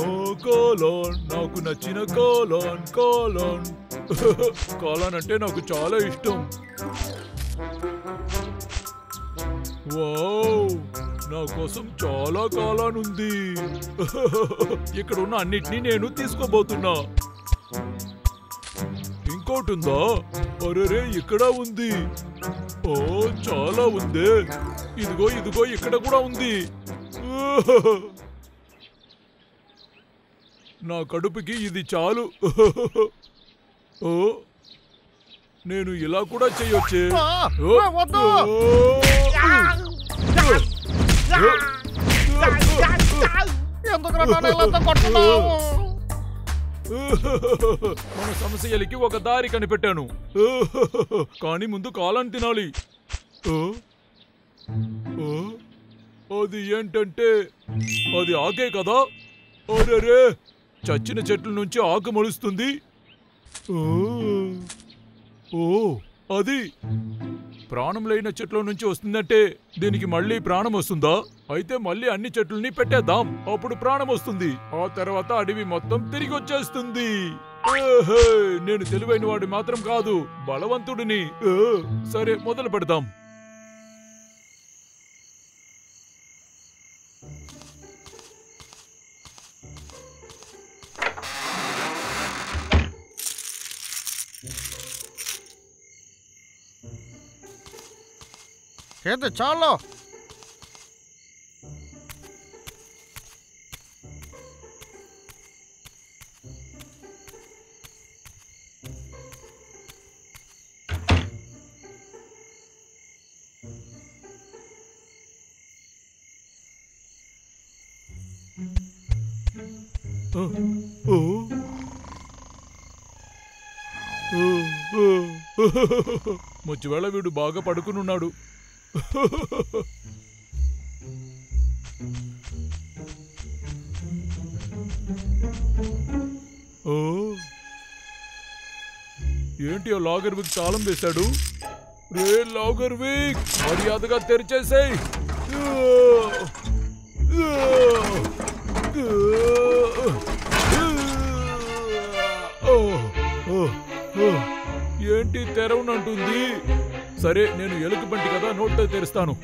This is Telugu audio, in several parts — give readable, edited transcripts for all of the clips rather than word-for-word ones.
ఓ కాలాన్, నాకు నచ్చిన కాలాన్. కాలాన్ కాలాన్ అంటే నాకు చాలా ఇష్టం. వావ్, నా కోసం చాలా కాలాన్ ఉంది. ఇక్కడ ఉన్న అన్నిటినీ నేను తీసుకోబోతున్నా. ఇంకోటి ఉందా? అరే, ఇక్కడ ఉంది. ఓ, చాలా ఉంది. ఇదిగో ఇదిగో, ఇక్కడ కూడా ఉంది. నా కడుపుకి ఇది చాలు. ఓ, నేను ఇలా కూడా చేయొచ్చే. మన సమస్యలకి ఒక దారి కనిపెట్టాను. కానీ ముందు కాలాన్ని తినాలి. అది ఏంటంటే అది ఆకే కదా. అరే, చచ్చిన చెట్ల నుంచి ఆకు మొలుస్తుంది. ఓ, అది ప్రాణం లేని చెట్ల నుంచి వస్తుందంటే దీనికి మళ్ళీ ప్రాణం వస్తుందా? అయితే మళ్ళీ అన్ని చెట్లని పెట్టేద్దాం, అప్పుడు ప్రాణం వస్తుంది. ఆ తర్వాత అడవి మొత్తం తిరిగి వచ్చేస్తుంది. నేను తెలివైన వాడు మాత్రం కాదు, బలవంతుడిని. సరే, మొదలు పెడదాం. ఇది చాలు. ముచ్చివేళ వీడు బాగా పడుకునున్నాడు. ఓ, ఏంటి ఆ లాగర్విక్ తాళం వేశాడు? రే లాగర్విక్, మర్యాదగా తెరిచేసేయ్. ఏంటి తెరవనంటుంది? సరే, నేను ఎలుక బంటి కదా, నోట్తో తెరుస్తాను.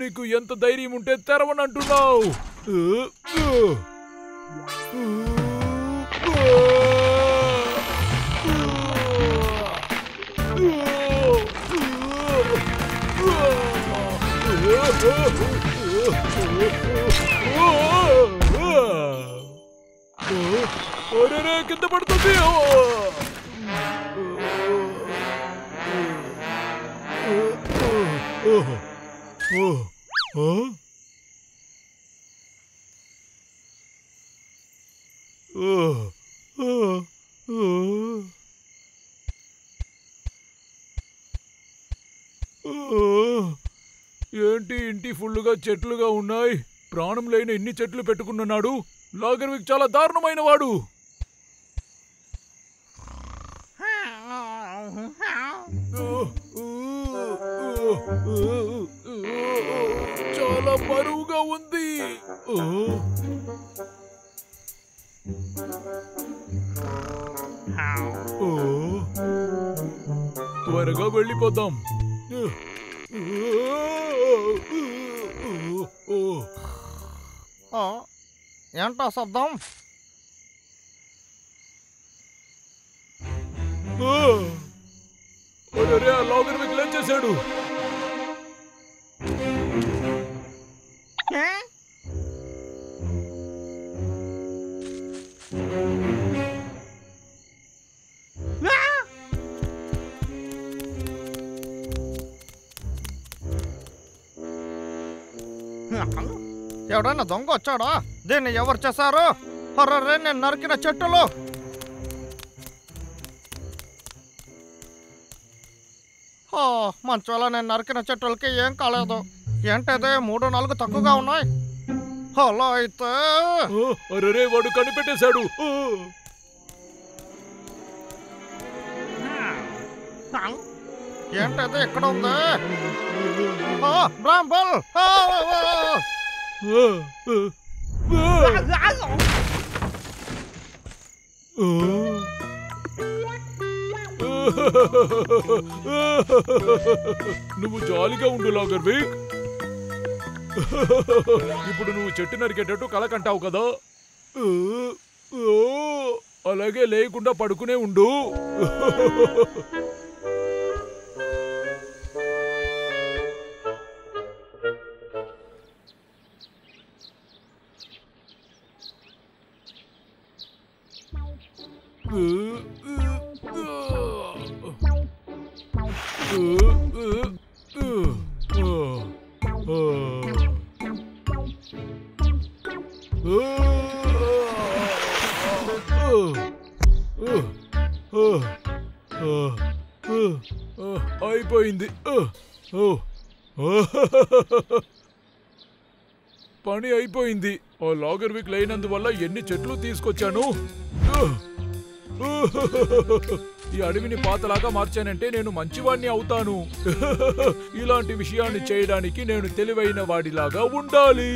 నీకు ఎంత ధైర్యం ఉంటే తెరవనంటున్నావు? ఒరేరే, కింద పడుతుంది. ఏంటి ఇంటి ఫుల్లుగా చెట్లుగా ఉన్నాయి? ప్రాణం లేని ఎన్ని చెట్లు పెట్టుకున్నాడు? లాగర్విక్ చాలా దారుణమైన వాడు. చాలా బరువుగా ఉంది. త్వరగా వెళ్ళిపోదాం. ఏంటా శబ్దం? లాగర్విక్ లేచేశాడు. ఎవడైనా దొంగ వచ్చాడా? దీన్ని ఎవరు చేశారు? హర్రరే, నేను నరికిన చెట్టులు. మంచివాళ్ళ, నేను నరికిన చెట్టులకి ఏం కాలేదు. ఏంటైతే 3-4 తక్కువగా ఉన్నాయి. అలా అయితే అరే, వాడు కనిపెట్టేశాడు. ఏంటది ఎక్కడ ఉంది? బ్రాంబల్ నువ్వు జాలీగా ఉండు లాగర్విక్. ఇప్పుడు నువ్వు చెట్టు నరికేటట్టు కల కంటావు కదా, అలాగే లేకుండా పడుకునే ఉండు. అయిపోయింది. పని అయిపోయింది. ఆ లాగర్విక్ లేనందువల్ల ఎన్ని చెట్లు తీసుకొచ్చాను. ఈ అడవిని పాతలాగా మార్చానంటే నేను మంచివాణ్ణి అవుతాను. ఇలాంటి విషయాన్ని చేయడానికి నేను తెలివైన వాడిలాగా ఉండాలి.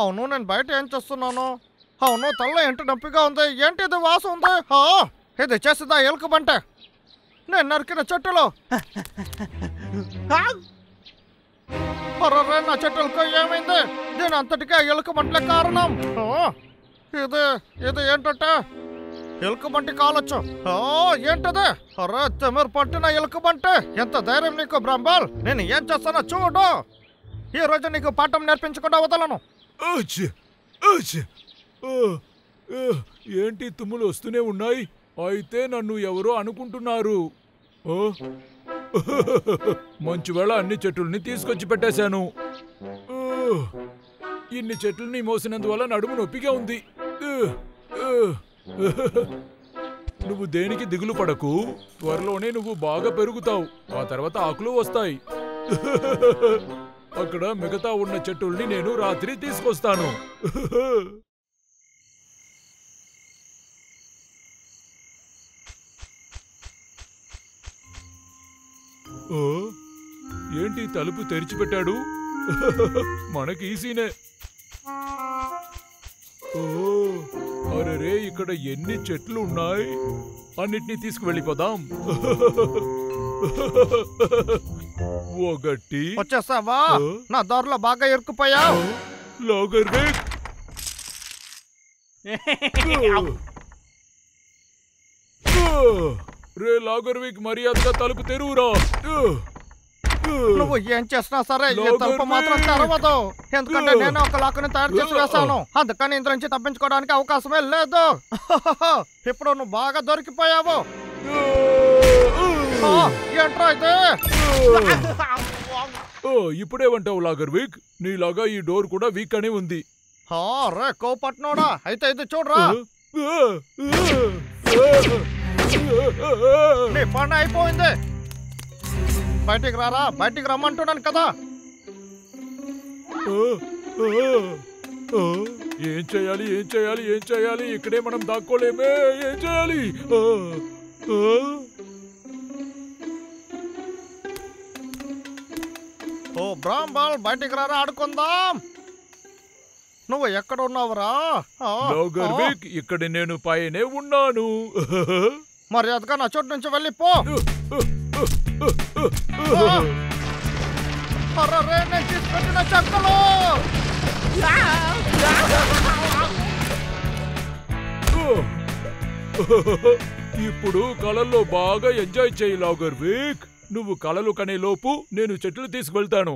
అవును, నేను బయట ఏం చేస్తున్నాను? అవును, తల్ల ఎంత నొప్పిగా ఉంది. ఏంటి ఇది వాసన ఉంది? ఇది చేసిందా ఎలుకబంటే? నేను నరికిన చెట్టులో నా చెట్టులకు ఏమైంది? దీని అంతటికే ఎలుకబంట్లే కారణం. ఇది ఏంటంటే ఎలుకబంటి కాలొచ్చు. ఏంటది? అరే తిమిర్ పట్టిన ఎలుకబంటే. ఎంత ధైర్యం నీకు బ్రాంబల్? నేను ఏం చేస్తానో చూడు. ఈ రోజు నీకు పాఠం నేర్పించకుండా వదలను. ఏంటి తుమ్ములు వస్తూనే ఉన్నాయి? అయితే నన్ను ఎవరో అనుకుంటున్నారు. మంచివేళ అన్ని చెట్లని తీసుకొచ్చి పెట్టేశాను. ఇన్ని చెట్లని మోసినందువల్ల నడుము నొప్పిగా ఉంది. నువ్వు దేనికి దిగులు పడకు. త్వరలోనే నువ్వు బాగా పెరుగుతావు. ఆ తర్వాత ఆకులు వస్తాయి. అక్కడ మిగతా ఉన్న చెట్టుల్ని నేను రాత్రి తీసుకొస్తాను. ఏంటి తలుపు తెరిచిపెట్టాడు? మనకి ఈసీనే. అరే, ఇక్కడ ఎన్ని చెట్లు ఉన్నాయి. అన్నిటినీ తీసుకువెళ్ళిపోదాం. ఒకటి. వచ్చేసావా? నా దారిలో బాగా ఇరుక్కుపోయావు. లాగర్విక్, రే లాగర్విక్, మర్యాదగా తలుపు తెరువురా. నువ్వు ఏం చేసినా సరే ఈ తలుపు మాత్రం తెరవదు. ఎందుకంటే నేను ఒక లాక్ని తయారు చేసి వేశాను. అందుకని ఇంత నుంచి తప్పించుకోవడానికి అవకాశమే లేదు. ఇప్పుడు నువ్వు బాగా దొరికిపోయావు. ఏంట్రా అయితే? ఇప్పుడేమంటావు లాగర్విక్? నీలాగా ఈ డోర్ కూడా వీక్ అని ఉంది. రే కోపట్నోడా, అయితే ఇది చూడరా. నీ పని అయిపోయింది. బయటికి రారా. బయటికి రమ్మంటున్నాను కదా. ఏం చేయాలి? ఏం చేయాలి? ఏం చేయాలి? ఇక్కడే మనం దాక్కోలేమే. ఏం చేయాలి? బ్రాంబల్, బయటికి రారా, ఆడుకుందాం. నువ్వు ఎక్కడ ఉన్నావురా? లాగర్విక్, ఇక్కడ నేను పైనే ఉన్నాను. మర్యాదగా నా చోటు నుంచి వెళ్ళిపో. నేను తీసుకొచ్చిన చెక్కలు. ఇప్పుడు కళల్లో బాగా ఎంజాయ్ చేయి లాగర్విక్. నువ్వు కళలు కనే లోపు నేను చెట్లు తీసుకువెళ్తాను.